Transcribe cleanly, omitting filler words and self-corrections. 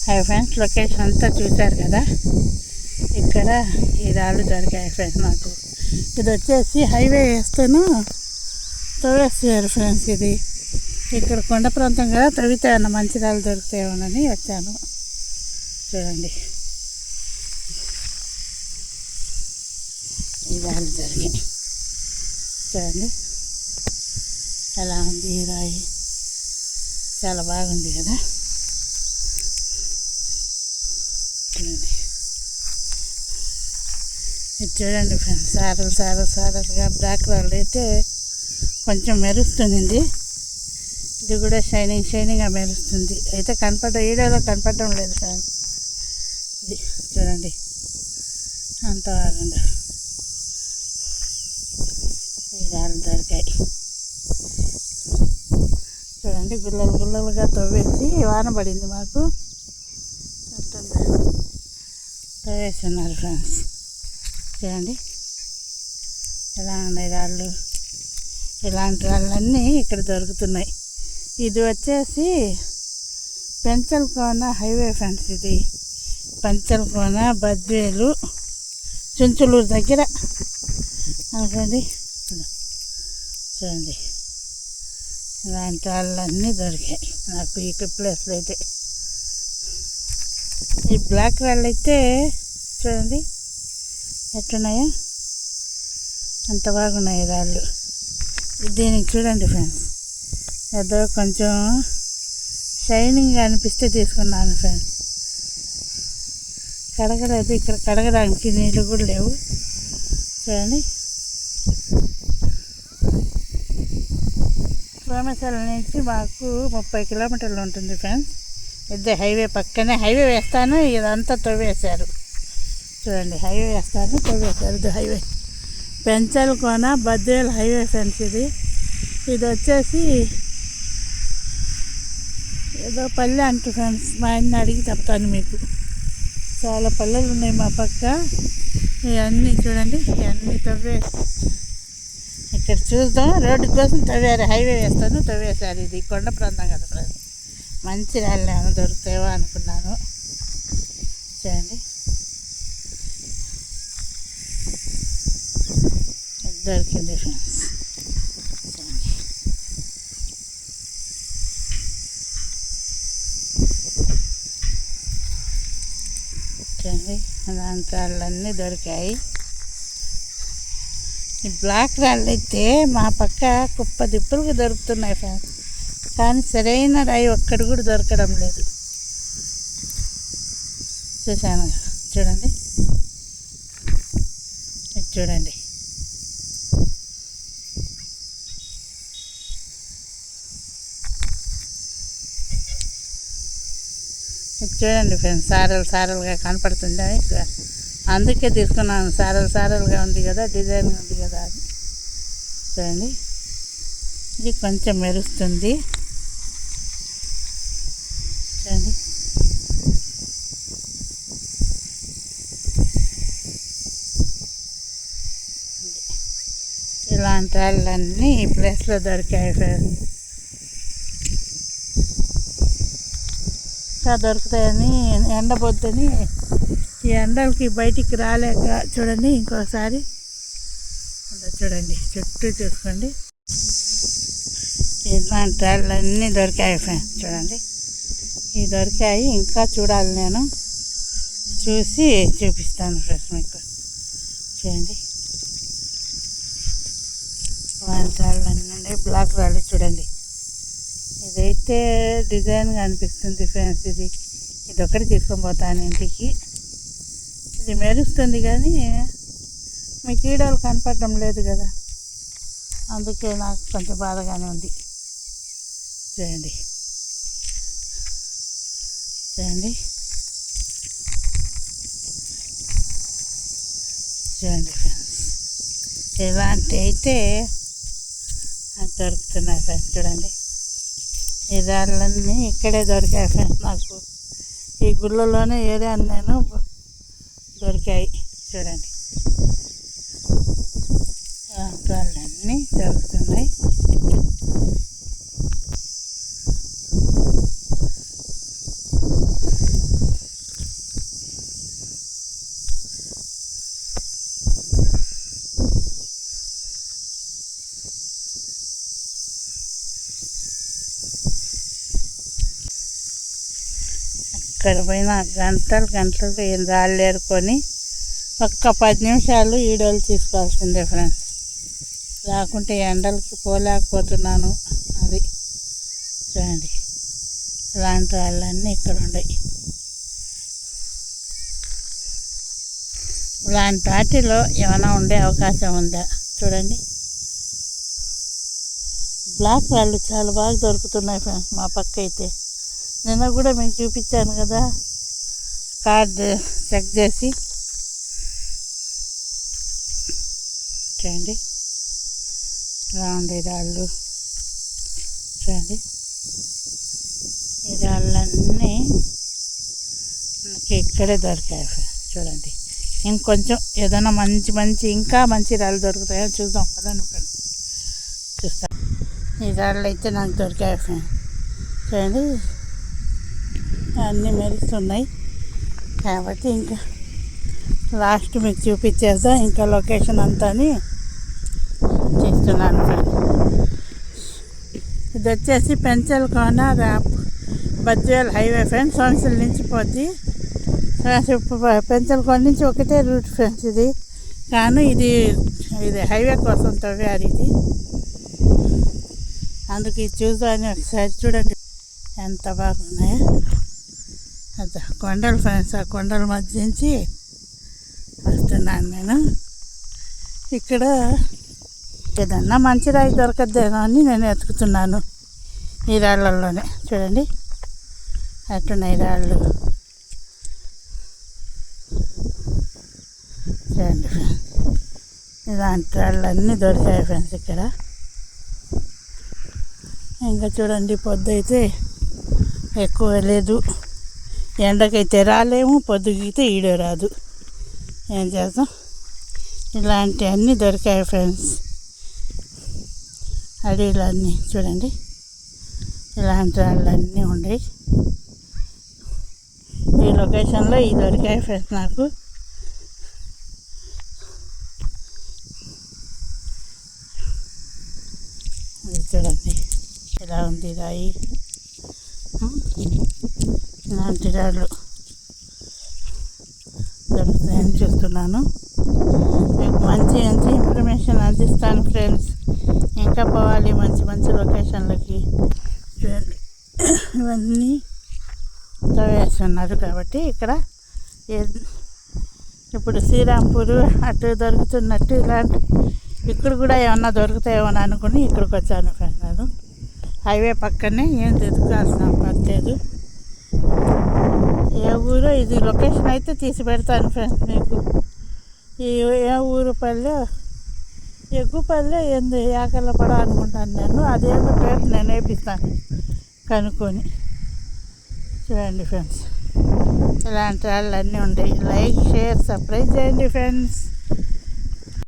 Hi friends, location అంతా చూశారు కదా. ఇక్కడ ఈ రాళ్ళు దొరికాయి ఫ్రెండ్స్ నాకు. ఇది వచ్చేసి హైవే వేస్తాను తవ్వేస్తారు ఫ్రెండ్స్. ఇది ఇక్కడ కొండ ప్రాంతం కదా, తవ్వితే అన్న మంచి రాళ్ళు దొరుకుతాయేమోనని వచ్చాను. చూడండి, ఈ రాళ్ళు దొరికాయి. చూడండి ఎలా ఉంది ఈ రాయి, చాలా బాగుంది కదా. చూడండి, ఇది చూడండి ఫ్రెండ్స్, సారలుగా బ్లాక్ రాళ్ళు అయితే కొంచెం మెరుస్తుంది. ఇది కూడా షైనింగ్గా మెరుస్తుంది. అయితే వీడియోలో కనపడడం లేదు ఫ్రెండ్స్. ఇది చూడండి, అంత బాగుంది. ఈ రాళ్ళు దొరికాయి. చూడండి, గుల్లలుగా తవ్వేసి వాన పడింది మాకు, తవ్వేస్తున్నారు ఫ్రెండ్స్. చూడండి ఎలా ఉన్నాయి రాళ్ళు. ఇలాంటి రాళ్ళన్నీ ఇక్కడ దొరుకుతున్నాయి. ఇది వచ్చేసి పెంచలకోన హైవే ఫ్రెండ్స్. ఇది పెంచలకోన, బద్వేలు, చుంచులూరు దగ్గర అనుకోండి. చూడండి, ఇలాంటి రాళ్ళన్నీ దొరికాయి నాకు ఈ ప్లేస్లో అయితే. ఈ బ్లాక్ రాళ్ళు అయితే చూడండి ఎట్టున్నాయో, అంత బాగున్నాయి రాళ్ళు. దీనికి చూడండి ఫ్రెండ్స్, ఏదో కొంచెం షైనింగ్గా అనిపిస్తే తీసుకున్నాను ఫ్రెండ్స్. కడగలేదు, ఇక్కడ కడగడానికి నీళ్ళు కూడా లేవు. చూడండి, సోమేశ్వరం నుంచి మాకు 30 కిలోమీటర్లు ఉంటుంది ఫ్రెండ్స్. ఇదే హైవే పక్కనే. హైవే వేస్తాను, ఇదంతా తవ్వేశారు. చూడండి, హైవే వేస్తాను, తవ్వేశారు. ఇది highway Penchalakona Badvel highway friends. ఇది వచ్చేసి ఏదో పల్లె అంటు ఫ్రెండ్స్. మా ఆయన్ని అడిగి చెప్తాను మీకు. చాలా పల్లెలు ఉన్నాయి మా పక్క. ఇవన్నీ చూడండి, ఇవన్నీ ఇక్కడ చూద్దాం. రోడ్డు కోసం తవ్వారు, హైవే వేస్తాను, తవ్వేశారు. ఇది కొండ ప్రాంతం కదా ఫ్రెండ్స్, మంచి రాళ్ళు ఏమైనా దొరుకుతాయో అనుకున్నాను. చూడండి, దొరికింది ఫ్రెండ్స్. చూడండి, అలాంటి రాళ్ళన్నీ దొరికాయి. ఈ బ్లాక్ రాళ్ళు అయితే మా పక్క కుప్ప దిప్పులకు దొరుకుతున్నాయి ఫ్రెండ్స్. కానీ సరైన రాయి ఒక్కడు కూడా దొరకడం లేదు. చూశాను, చూడండి, చూడండి. చూడండి ఫ్రెండ్స్, సారలుగా కనపడుతుంది. అందుకే తీసుకున్నాను, సారలుగా ఉంది కదా, డిజైన్ ఉంది కదా అని. చూడండి, ఇది కొంచెం మెరుస్తుంది. చూడండి, ఇలాంటి వాళ్ళన్నీ ఈ ప్లేస్లో దొరికాయి ఫ్రెండ్స్. దొరుకుతాయని ఎండబొద్దని ఈ ఎండలకి బయటికి రాలేక చూడండి. ఇంకోసారి చూడండి, చుట్టూ చూసుకోండి, ఇలాంటి రాళ్ళన్నీ దొరికాయి ఫ్రెండ్స్. చూడండి, ఇవి దొరికాయి. ఇంకా చూడాలి, నేను చూసి చూపిస్తాను ఫ్రెండ్స్ మీకు. చూడండి, ఇలాంటి రాళ్ళన్నీ బ్లాక్ రాళ్ళు. చూడండి, ఇదైతే డిజైన్గా అనిపిస్తుంది ఫ్రెండ్స్. ఇది ఒకటి తీసుకొని పోతాను ఇంటికి. ఇది మెరుస్తుంది కానీ మీకు వీడియోలు కనపడడం లేదు కదా, అందుకే నాకు కొంచెం బాధగానే ఉంది. చూడండి, చూడండి, చూడండి ఫ్రెండ్స్, ఇలాంటి అయితే దొరుకుతున్నాయి ఫ్రెండ్స్. చూడండి, ఈ రాళ్ళన్నీ ఇక్కడే దొరికాయి ఫ్రెండ్స్ నాకు. ఈ గుళ్ళలోనే ఏరియాను నేను దొరికాయి. చూడండి, రాళ్ళన్నీ దొరుకుతున్నాయి. ఇక్కడ పోయిన గంటలు గంటలు ఏం రాళ్ళు ఏరుకొని ఒక్క 10 నిమిషాలు వీడియోలు తీసుకోవాల్సిందే ఫ్రెండ్స్. లేకుంటే ఎండలకి పోలేకపోతున్నాను. అది చూడండి, ఇలాంటి రాళ్ళన్నీ ఇక్కడ ఉన్నాయి. ఇలాంటి వాటిలో ఏమైనా ఉండే అవకాశం ఉందా చూడండి. బ్లాక్ రాళ్ళు చాలా బాగా దొరుకుతున్నాయి ఫ్రెండ్స్ మా పక్క అయితే. నిన్న కూడా మీకు చూపించాను కదా, కార్డు చెక్ చేసి. చూడండి ఇలా ఉండే రాళ్ళు. చూడండి ఈ రాళ్ళన్నీ నాకు ఇక్కడే దొరికాయి ఫ్రెండ్స్. చూడండి ఇంకొంచెం ఏదైనా మంచి ఇంకా మంచి రాళ్ళు దొరుకుతాయో చూద్దాం కదండి ఫ్రెండ్స్. చూస్తాం. ఈ రాళ్ళు అయితే నాకు దొరికాయి ఫ్రెండ్స్. చూడండి అన్నీ మెరుస్తున్నాయి కాబట్టి ఇంకా లాస్ట్ మీకు చూపించేద్దాం. ఇంకా లొకేషన్ అంతా చేస్తున్నాను ఫ్రెండ్స్. ఇది వచ్చేసి పెంచల్కోన బద్వేల్ హైవే ఫ్రెండ్స్. సోమశిల నుంచి పోద్ది. పెంచల్కోన నుంచి ఒకటే రూట్ ఫ్రెండ్స్ ఇది. కానీ ఇది హైవే కోసం తవ్వారు ఇది. అందుకు ఇది చూద్దామని ఒకసారి చూడండి ఎంత బాగున్నాయో. అది కొండలు ఫ్రెండ్స్. ఆ కొండల మధ్య నుంచి వస్తున్నాను నేను. ఇక్కడ ఏదన్నా మంచి రాయి దొరకద్దేమో అని నేను వెతుకుతున్నాను ఈ రాళ్ళల్లోనే. చూడండి అట్టున్నాయి రాళ్ళు. చూడండి ఫ్రెండ్స్, ఇలాంటి రాళ్ళు అన్నీ దొరికాయి ఫ్రెండ్స్ ఇక్కడ. ఇంకా చూడండి పొద్దుయితే ఎక్కువ లేదు. ఎండకైతే రాలేము, పొద్దుకైతే ఈడ రాదు. ఏం చేద్దాం, ఇలాంటివన్నీ దొరికాయి ఫ్రెండ్స్ అడవులన్నీ. చూడండి ఇలాంటి రాళ్ళన్నీ ఉన్నాయి. ఈ లొకేషన్లో ఈ దొరికాయి ఫ్రెండ్స్ నాకు. చూడండి ఇలా ఉంది రాయి. ఇలాంటి రాళ్ళు దొరుకుతాయని చూస్తున్నాను. మీకు మంచి ఇన్ఫర్మేషన్ అందిస్తాను ఫ్రెండ్స్. ఇంకా పోవాలి మంచి లొకేషన్లకి. చూడండి ఇవన్నీ తవ్వేస్తున్నారు కాబట్టి ఇక్కడ ఇప్పుడు శ్రీరాంపూర్ అటు దొరుకుతున్నట్టు ఇలాంటి ఇక్కడ కూడా ఏమన్నా దొరుకుతాయేమో అనుకుని ఇక్కడికి వచ్చాను ఫ్రెండ్స్. నేను హైవే పక్కనే ఏం ఎదుకాల్సిన పర్లేదు. ఏ ఊరో ఇది లొకేషన్ అయితే తీసి పెడతాను ఫ్రెండ్స్ మీకు. ఈ ఏ ఊరు పల్లె ఎగ్గుపల్లె ఏంది యాకల్లపడ అనుకుంటాను నేను. అదేందో పేరు నేను వేపిస్తాను కనుక్కొని. చూడండి ఫ్రెండ్స్ ఇలాంటి వాళ్ళు అన్నీ ఉంటాయి. లైక్ షేర్ సబ్స్క్రైబ్ చేయండి ఫ్రెండ్స్.